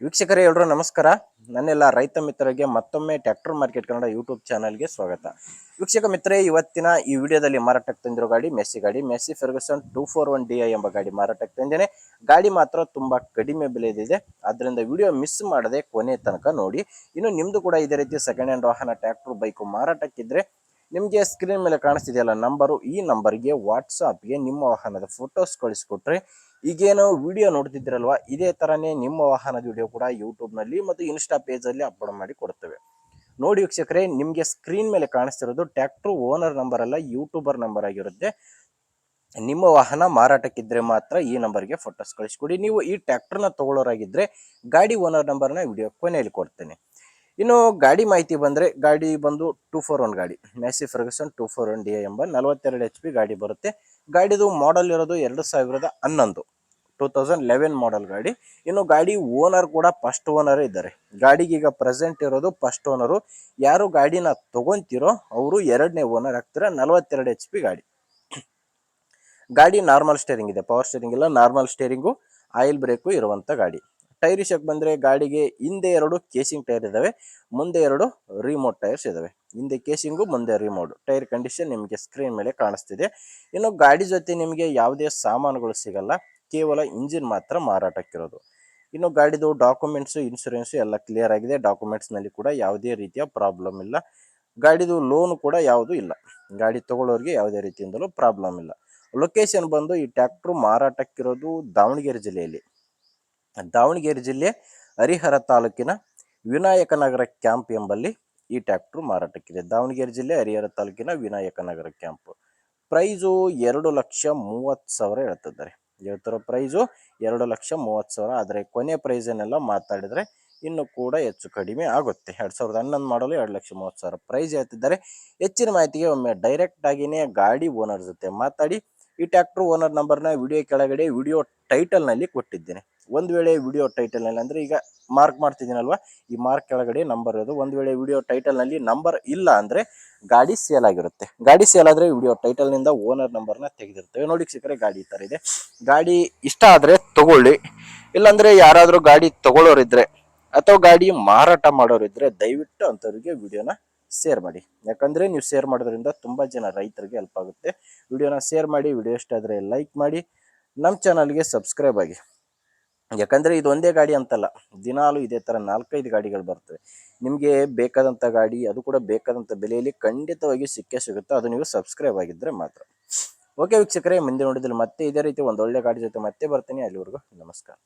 ವೀಕ್ಷಕರೇ ಎಲ್ಲರೂ ನಮಸ್ಕಾರ. ನನ್ನೆಲ್ಲ ರೈತ ಮಿತ್ರರಿಗೆ ಮತ್ತೊಮ್ಮೆ ಟ್ರ್ಯಾಕ್ಟರ್ ಮಾರ್ಕೆಟ್ ಕನ್ನಡ ಯೂಟ್ಯೂಬ್ ಚಾನಲ್ಗೆ ಸ್ವಾಗತ. ವೀಕ್ಷಕ ಮಿತ್ರರೇ, ಇವತ್ತಿನ ಈ ವಿಡಿಯೋದಲ್ಲಿ ಮಾರಾಟಕ್ಕೆ ತಂದಿರೋ ಗಾಡಿ ಮೆಸ್ಸಿ ಫೆರ್ಗುಸನ್ 241DI ಎಂಬ ಗಾಡಿ ಮಾರಾಟಕ್ಕೆ ತಂದೇನೆ. ಗಾಡಿ ಮಾತ್ರ ತುಂಬಾ ಕಡಿಮೆ ಬೆಲೆದಿದೆ, ಆದ್ದರಿಂದ ವಿಡಿಯೋ ಮಿಸ್ ಮಾಡದೆ ಕೊನೆ ತನಕ ನೋಡಿ. ಇನ್ನು ನಿಮ್ದು ಕೂಡ ಇದೇ ರೀತಿ ಸೆಕೆಂಡ್ ಹ್ಯಾಂಡ್ ವಾಹನ, ಟ್ರ್ಯಾಕ್ಟರ್, ಬೈಕು ಮಾರಾಟಕ್ಕಿದ್ರೆ ನಿಮಗೆ ಸ್ಕ್ರೀನ್ ಮೇಲೆ ಕಾಣಿಸ್ತಿದೆಯಲ್ಲ ನಂಬರು, ಈ ನಂಬರ್ಗೆ ವಾಟ್ಸಾಪ್ಗೆ ನಿಮ್ಮ ವಾಹನದ ಫೋಟೋಸ್ ಕಳಿಸ್ಕೊಟ್ರೆ ಈಗೇನು ವಿಡಿಯೋ ನೋಡ್ತಿದ್ರಲ್ವಾ, ಇದೇ ತರನೇ ನಿಮ್ಮ ವಾಹನದ ವಿಡಿಯೋ ಕೂಡ ಯೂಟ್ಯೂಬ್ನಲ್ಲಿ ಮತ್ತು ಇನ್ಸ್ಟಾ ಪೇಜಲ್ಲಿ ಅಪ್ಲೋಡ್ ಮಾಡಿ ಕೊಡ್ತೇವೆ. ನೋಡಿ ವೀಕ್ಷಕರೇ, ನಿಮಗೆ ಸ್ಕ್ರೀನ್ ಮೇಲೆ ಕಾಣಿಸ್ತಿರೋದು ಟ್ರ್ಯಾಕ್ಟರ್ ಓನರ್ ನಂಬರ್ ಅಲ್ಲ, ಯೂಟ್ಯೂಬರ್ ನಂಬರ್ ಆಗಿರುತ್ತೆ. ನಿಮ್ಮ ವಾಹನ ಮಾರಾಟಕ್ಕಿದ್ರೆ ಮಾತ್ರ ಈ ನಂಬರ್ಗೆ ಫೋಟೋಸ್ ಕಳಿಸ್ಕೊಡಿ. ನೀವು ಈ ಟ್ರ್ಯಾಕ್ಟರ್ನ ತಗೊಳ್ಳೋರಾಗಿದ್ರೆ ಗಾಡಿ ಓನರ್ ನಂಬರ್ನ ವಿಡಿಯೋ ಕೊನೆಯಲ್ಲಿ ಕೊಡ್ತೇನೆ. ಇನ್ನು ಗಾಡಿ ಮಾಹಿತಿ ಬಂದರೆ, ಗಾಡಿ ಬಂದು 241 ಗಾಡಿ, ಮೆಸ್ಸಿ ಫೆರ್ಗುಸನ್ 241DI ಎಂಬ 42 HP ಗಾಡಿ ಬರುತ್ತೆ. ಗಾಡಿದು ಮಾಡೆಲ್ ಇರೋದು 2011 2011 ಮಾಡೆಲ್ ಗಾಡಿ. ಇನ್ನು ಗಾಡಿ ಓನರ್ ಕೂಡ ಫಸ್ಟ್ ಓನರ್ ಇದ್ದಾರೆ. ಗಾಡಿಗೆ ಈಗ ಪ್ರೆಸೆಂಟ್ ಇರೋದು ಫಸ್ಟ್ ಓನರು. ಯಾರು ಗಾಡಿನ ತಗೊಂತಿರೋ ಅವರು ಎರಡನೇ ಓನರ್ ಆಗ್ತಾರೆ. 42 HP ಗಾಡಿ. ಗಾಡಿ ನಾರ್ಮಲ್ ಸ್ಟೇರಿಂಗ್ ಇದೆ, ಪವರ್ ಸ್ಟೇರಿಂಗ್ ಇಲ್ಲ, ನಾರ್ಮಲ್ ಸ್ಟೇರಿಂಗು, ಆಯಿಲ್ ಬ್ರೇಕು ಇರುವಂಥ ಗಾಡಿ. ಟೈರ್ ವಿಷಯಕ್ಕೆ ಬಂದರೆ, ಗಾಡಿಗೆ ಹಿಂದೆ 2 ಕೇಸಿಂಗ್ ಟೈರ್ ಇದ್ದಾವೆ, ಮುಂದೆ 2 ರಿಮೋಟ್ ಟೈರ್ಸ್ ಇದ್ದಾವೆ. ಹಿಂದೆ ಕೇಸಿಂಗು, ಮುಂದೆ ರಿಮೋಟ್. ಟೈರ್ ಕಂಡೀಷನ್ ನಿಮಗೆ ಸ್ಕ್ರೀನ್ ಮೇಲೆ ಕಾಣಿಸ್ತಿದೆ. ಇನ್ನು ಗಾಡಿ ಜೊತೆ ನಿಮಗೆ ಯಾವುದೇ ಸಾಮಾನುಗಳು ಸಿಗಲ್ಲ, ಕೇವಲ ಇಂಜಿನ್ ಮಾತ್ರ ಮಾರಾಟಕ್ಕಿರೋದು. ಇನ್ನು ಗಾಡಿದು ಡಾಕ್ಯುಮೆಂಟ್ಸು, ಇನ್ಶೂರೆನ್ಸು ಎಲ್ಲ ಕ್ಲಿಯರ್ ಆಗಿದೆ. ಡಾಕ್ಯುಮೆಂಟ್ಸ್ನಲ್ಲಿ ಕೂಡ ಯಾವುದೇ ರೀತಿಯ ಪ್ರಾಬ್ಲಮ್ ಇಲ್ಲ. ಗಾಡಿದು ಲೋನು ಕೂಡ ಯಾವುದೂ ಇಲ್ಲ. ಗಾಡಿ ತಗೊಳ್ಳೋರಿಗೆ ಯಾವುದೇ ರೀತಿಯಿಂದಲೂ ಪ್ರಾಬ್ಲಮ್ ಇಲ್ಲ. ಲೊಕೇಶನ್ ಬಂದು ಈ ಟ್ರ್ಯಾಕ್ಟ್ರು ಮಾರಾಟಕ್ಕಿರೋದು ದಾವಣಗೆರೆ ಜಿಲ್ಲೆಯಲ್ಲಿ. ದಾವಣಗೆರೆ ಜಿಲ್ಲೆ ಹರಿಹರ ತಾಲೂಕಿನ ವಿನಾಯಕನಗರ ಕ್ಯಾಂಪ್ ಎಂಬಲ್ಲಿ ಈ ಟ್ರ್ಯಾಕ್ಟ್ರು ಮಾರಾಟಕ್ಕಿದೆ. ದಾವಣಗೆರೆ ಜಿಲ್ಲೆ ಹರಿಹರ ತಾಲೂಕಿನ ವಿನಾಯಕನಗರ ಕ್ಯಾಂಪ್. ಪ್ರೈಸು 2,30,000 ಹೇಳ್ತಿದ್ದಾರೆ. ಹೇಳ್ತಿರೋ ಪ್ರೈಸು 2,30,000. ಆದರೆ ಕೊನೆ ಪ್ರೈಸನ್ನೆಲ್ಲ ಮಾತಾಡಿದರೆ ಇನ್ನೂ ಕೂಡ ಹೆಚ್ಚು ಕಡಿಮೆ ಆಗುತ್ತೆ. 2011 ಮಾಡಲು 2,30,000 ಪ್ರೈಸ್ ಹೇಳ್ತಿದ್ದಾರೆ. ಹೆಚ್ಚಿನ ಮಾಹಿತಿಗೆ ಒಮ್ಮೆ ಡೈರೆಕ್ಟ್ ಆಗಿಯೇ ಗಾಡಿ ಓನರ್ ಜೊತೆ ಮಾತಾಡಿ. ಈ ಟ್ರ್ಯಾಕ್ಟರ್ ಓನರ್ ನಂಬರ್ನ ವಿಡಿಯೋ ಕೆಳಗಡೆ ವಿಡಿಯೋ ಟೈಟಲ್ನಲ್ಲಿ ಕೊಟ್ಟಿದ್ದೇನೆ. ಒಂದು ವೇಳೆ ವಿಡಿಯೋ ಟೈಟಲ್ನಲ್ಲಿ ಅಂದರೆ ಈಗ ಮಾರ್ಕ್ ಮಾಡ್ತಿದ್ದೀನಲ್ವ, ಈ ಮಾರ್ಕ್ ಕೆಳಗಡೆ ನಂಬರ್ ಇರೋದು. ಒಂದು ವೇಳೆ ವಿಡಿಯೋ ಟೈಟಲ್ನಲ್ಲಿ ನಂಬರ್ ಇಲ್ಲ ಅಂದರೆ ಗಾಡಿ ಸೇಲ್ ಆಗಿರುತ್ತೆ. ಗಾಡಿ ಸೇಲ್ ಆದರೆ ವಿಡಿಯೋ ಟೈಟಲ್ನಿಂದ ಓನರ್ ನಂಬರ್ನ ತೆಗೆದಿರ್ತೇವೆ. ನೋಡಿ ಸಿಕ್ಕರೆ ಗಾಡಿ ಈ ಥರ ಇದೆ. ಗಾಡಿ ಇಷ್ಟ ಆದರೆ ತಗೊಳ್ಳಿ, ಇಲ್ಲಾಂದರೆ ಯಾರಾದರೂ ಗಾಡಿ ತಗೊಳ್ಳೋರಿದ್ರೆ ಅಥವಾ ಗಾಡಿ ಮಾರಾಟ ಮಾಡೋರಿದ್ರೆ ದಯವಿಟ್ಟು ಅಂಥವ್ರಿಗೆ ವಿಡಿಯೋನ ಶೇರ್ ಮಾಡಿ. ಯಾಕಂದರೆ ನೀವು ಶೇರ್ ಮಾಡೋದ್ರಿಂದ ತುಂಬ ಜನ ರೈತರಿಗೆ ಹೆಲ್ಪ್ ಆಗುತ್ತೆ. ವಿಡಿಯೋನ ಶೇರ್ ಮಾಡಿ. ವಿಡಿಯೋ ಇಷ್ಟ ಆದರೆ ಲೈಕ್ ಮಾಡಿ, ನಮ್ಮ ಚಾನಲ್ಗೆ ಸಬ್ಸ್ಕ್ರೈಬ್ ಆಗಿ. ಯಾಕಂದರೆ ಇದು ಒಂದೇ ಗಾಡಿ ಅಂತಲ್ಲ, ದಿನಾಲು ಇದೇ ಥರ 4-5 ಗಾಡಿಗಳು ಬರ್ತವೆ. ನಿಮಗೆ ಬೇಕಾದಂಥ ಗಾಡಿ, ಅದು ಕೂಡ ಬೇಕಾದಂಥ ಬೆಲೆಯಲ್ಲಿ ಖಂಡಿತವಾಗಿ ಸಿಕ್ಕೇ ಸಿಗುತ್ತೆ. ಅದು ನೀವು ಸಬ್ಸ್ಕ್ರೈಬ್ ಆಗಿದ್ದರೆ ಮಾತ್ರ. ಓಕೆ ವೀಕ್ಷಕರೇ, ಮುಂದೆ ನೋಡಿದ್ರೆ ಮತ್ತೆ ಇದೇ ರೀತಿ ಒಂದೊಳ್ಳೆ ಗಾಡಿ ಜೊತೆ ಮತ್ತೆ ಬರ್ತೀನಿ. ಅಲ್ಲಿವರೆಗೂ ನಮಸ್ಕಾರ.